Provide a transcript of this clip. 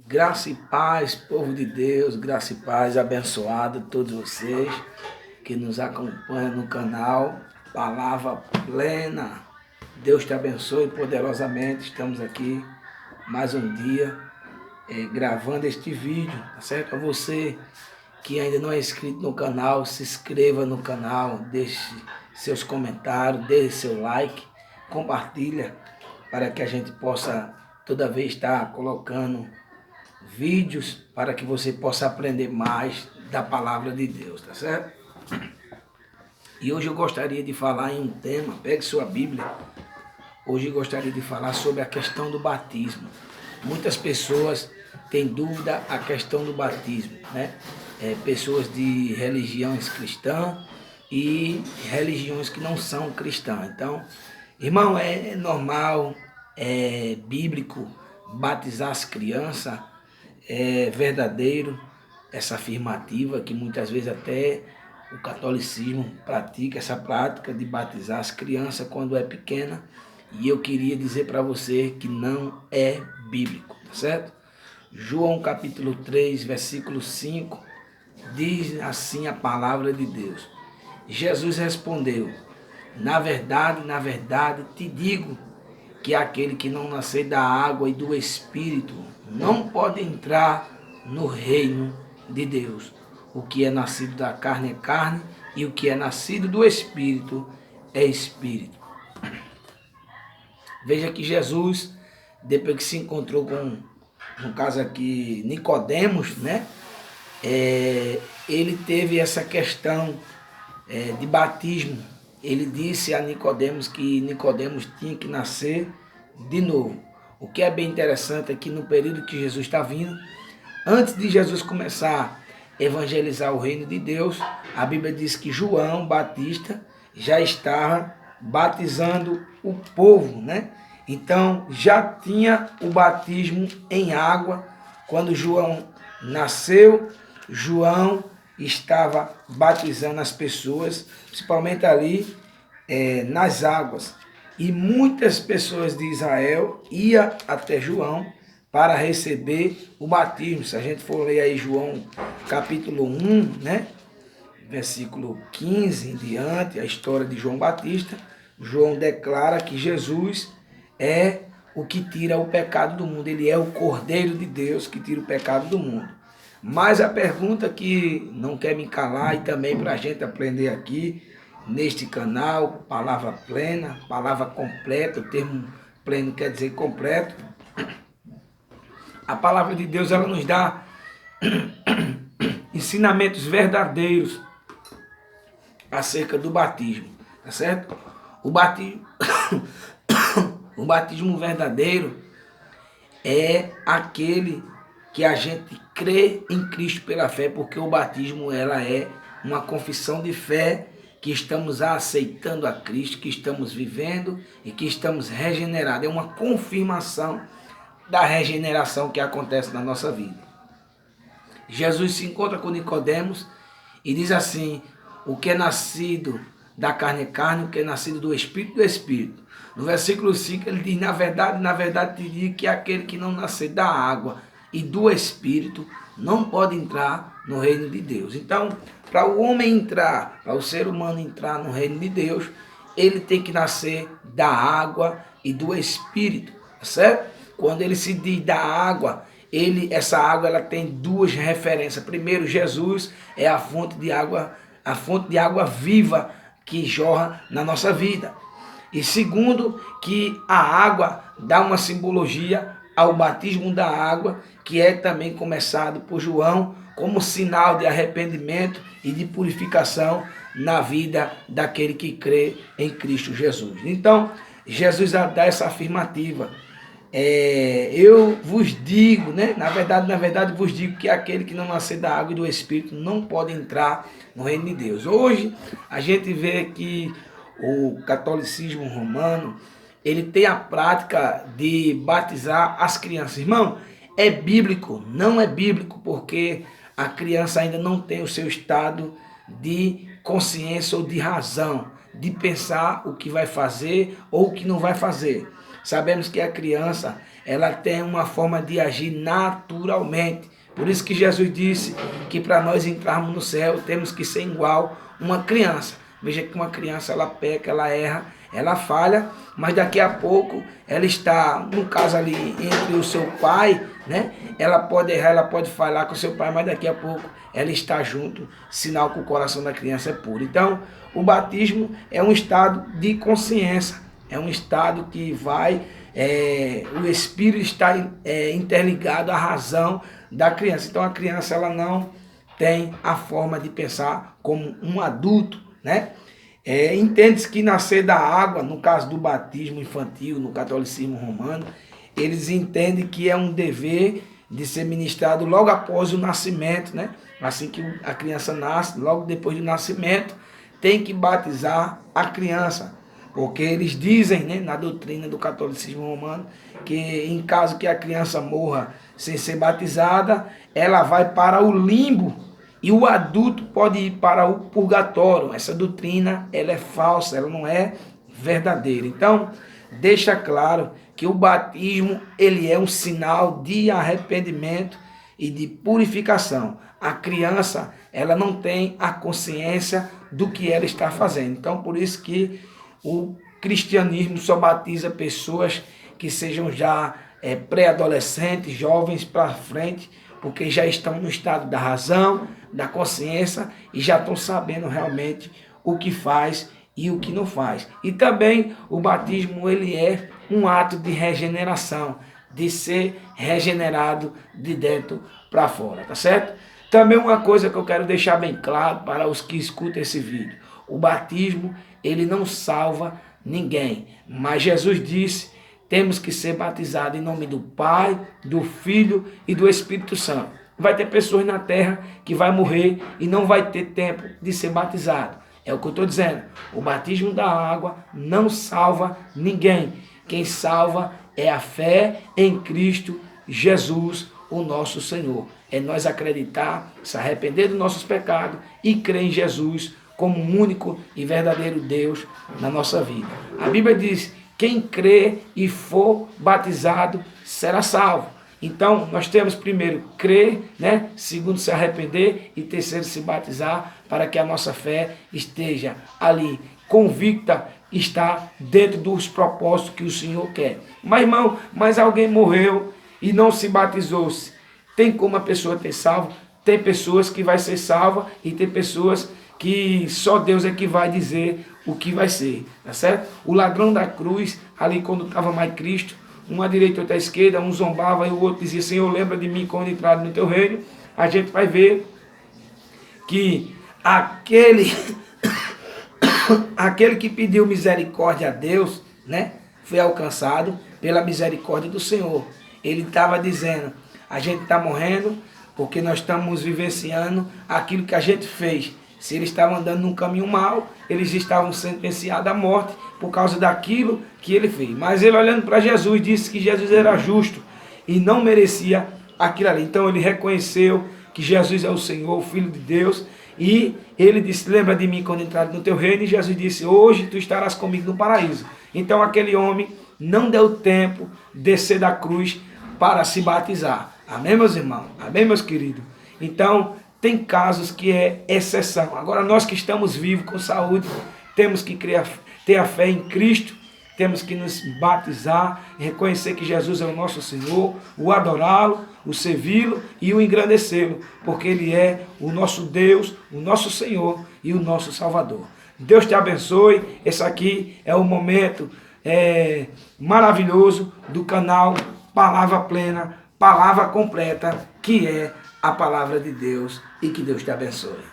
Graça e paz, povo de Deus, graça e paz abençoado a todos vocês que nos acompanham no canal Palavra Plena. Deus te abençoe poderosamente. Estamos aqui mais um dia gravando este vídeo, tá certo? A você que ainda não é inscrito no canal, se inscreva no canal, deixe seus comentários, deixe seu like, compartilha para que a gente possa toda vez estar colocando vídeos para que você possa aprender mais da palavra de Deus, tá certo? E hoje eu gostaria de falar em um tema, pegue sua Bíblia. Hoje eu gostaria de falar sobre a questão do batismo. Muitas pessoas têm dúvida a questão do batismo, né? Pessoas de religiões cristãs e religiões que não são cristãs. Então, irmão, é normal, é bíblico batizar as crianças, é verdadeiro essa afirmativa que muitas vezes até o catolicismo pratica essa prática de batizar as crianças quando é pequena, e eu queria dizer para você que não é bíblico, tá certo? João capítulo 3, versículo 5, diz assim a palavra de Deus. Jesus respondeu: na verdade te digo que aquele que não nascer da água e do Espírito não pode entrar no reino de Deus. O que é nascido da carne é carne, e o que é nascido do Espírito é Espírito. Veja que Jesus, depois que se encontrou com, no caso aqui, Nicodemos, né? Ele teve essa questão de batismo. Ele disse a Nicodemos que Nicodemos tinha que nascer de novo. O que é bem interessante é que no período que Jesus está vindo, antes de Jesus começar a evangelizar o reino de Deus, a Bíblia diz que João Batista já estava batizando o povo, né? Então já tinha o batismo em água. Quando João nasceu, João estava batizando as pessoas, principalmente ali nas águas. E muitas pessoas de Israel iam até João para receber o batismo. Se a gente for ler aí João capítulo 1, né? Versículo 15 em diante, a história de João Batista, João declara que Jesus é o que tira o pecado do mundo. Ele é o Cordeiro de Deus que tira o pecado do mundo. Mas a pergunta que não quer me calar, e também para a gente aprender aqui neste canal, palavra plena, palavra completa, o termo pleno quer dizer completo. A palavra de Deus, ela nos dá ensinamentos verdadeiros acerca do batismo, tá certo? O batismo, o batismo verdadeiro é aquele que a gente crê em Cristo pela fé, porque o batismo ela é uma confissão de fé que estamos aceitando a Cristo, que estamos vivendo e que estamos regenerados. É uma confirmação da regeneração que acontece na nossa vida. Jesus se encontra com Nicodemos e diz assim: o que é nascido da carne é carne, o que é nascido do Espírito é Espírito. No versículo 5 ele diz: na verdade te digo que aquele que não nascer da água e do Espírito não pode entrar no reino de Deus. Então, para o homem entrar, para o ser humano entrar no reino de Deus, ele tem que nascer da água e do Espírito, certo? Quando ele se diz da água, essa água ela tem duas referências. Primeiro, Jesus é a fonte de água viva que jorra na nossa vida. E segundo, que a água dá uma simbologia ao batismo da água, que é também começado por João como sinal de arrependimento e de purificação na vida daquele que crê em Cristo Jesus. Então, Jesus dá essa afirmativa. Eu vos digo, né? Na verdade vos digo que aquele que não nascer da água e do Espírito não pode entrar no reino de Deus. Hoje a gente vê que o catolicismo romano, ele tem a prática de batizar as crianças. Irmão, é bíblico? Não é bíblico, porque a criança ainda não tem o seu estado de consciência ou de razão, de pensar o que vai fazer ou o que não vai fazer. Sabemos que a criança, ela tem uma forma de agir naturalmente. Por isso que Jesus disse que para nós entrarmos no céu temos que ser igual uma criança. Veja que uma criança, ela peca, ela erra, ela falha, mas daqui a pouco ela está, no caso ali, entre o seu pai, né? Ela pode errar, ela pode falhar com o seu pai, mas daqui a pouco ela está junto, sinal que o coração da criança é puro. Então, o batismo é um estado de consciência, é um estado que vai, o espírito está interligado à razão da criança. Então, a criança, ela não tem a forma de pensar como um adulto, né? Entende-se que nascer da água, no caso do batismo infantil, no catolicismo romano, eles entendem que é um dever de ser ministrado logo após o nascimento, né? Assim que a criança nasce, logo depois do nascimento, tem que batizar a criança, porque eles dizem, né, na doutrina do catolicismo romano, que em caso que a criança morra sem ser batizada, ela vai para o limbo, e o adulto pode ir para o purgatório. Essa doutrina, ela é falsa, ela não é verdadeira. Então, deixa claro que o batismo, ele é um sinal de arrependimento e de purificação. A criança, ela não tem a consciência do que ela está fazendo. Então, por isso que o cristianismo só batiza pessoas que sejam já pré-adolescentes, jovens para frente, porque já estão no estado da razão, da consciência e já estão sabendo realmente o que faz e o que não faz. E também o batismo, ele é um ato de regeneração, de ser regenerado de dentro para fora, tá certo? Também uma coisa que eu quero deixar bem claro para os que escutam esse vídeo: o batismo, ele não salva ninguém, mas Jesus disse: temos que ser batizados em nome do Pai, do Filho e do Espírito Santo. Vai ter pessoas na terra que vai morrer e não vai ter tempo de ser batizado. É o que eu estou dizendo. O batismo da água não salva ninguém. Quem salva é a fé em Cristo Jesus, o nosso Senhor. É nós acreditar, se arrepender dos nossos pecados e crer em Jesus como único e verdadeiro Deus na nossa vida. A Bíblia diz: quem crê e for batizado será salvo. Então, nós temos primeiro crer, né? Segundo, se arrepender, e terceiro, se batizar, para que a nossa fé esteja ali convicta, está dentro dos propósitos que o Senhor quer. Mas, irmão, mas alguém morreu e não se batizou-se. Tem como a pessoa ter salvo? Tem pessoas que vai ser salva e tem pessoas que só Deus é que vai dizer o que vai ser, tá certo? O ladrão da cruz, ali quando estava mais Cristo, um à direita e outro à esquerda, um zombava e o outro dizia: Senhor, lembra de mim quando entrar no teu reino. A gente vai ver que aquele que pediu misericórdia a Deus, né, foi alcançado pela misericórdia do Senhor. Ele estava dizendo: a gente está morrendo porque nós estamos vivenciando aquilo que a gente fez. Se eles estavam andando num caminho mau, eles estavam sentenciados à morte por causa daquilo que ele fez. Mas ele, olhando para Jesus, disse que Jesus era justo e não merecia aquilo ali. Então ele reconheceu que Jesus é o Senhor, o Filho de Deus, e ele disse: lembra de mim quando entrar no teu reino. E Jesus disse: hoje tu estarás comigo no paraíso. Então aquele homem não deu tempo de descer da cruz para se batizar. Amém, meus irmãos? Amém, meus queridos? Então, tem casos que é exceção. Agora, nós que estamos vivos, com saúde, temos que ter a fé em Cristo, temos que nos batizar, reconhecer que Jesus é o nosso Senhor, o adorá-lo, o servi-lo e o engrandecê-lo, porque Ele é o nosso Deus, o nosso Senhor e o nosso Salvador. Deus te abençoe. Esse aqui é o momento maravilhoso do canal Palavra Plena, Palavra Completa, que é a Palavra de Deus, e que Deus te abençoe.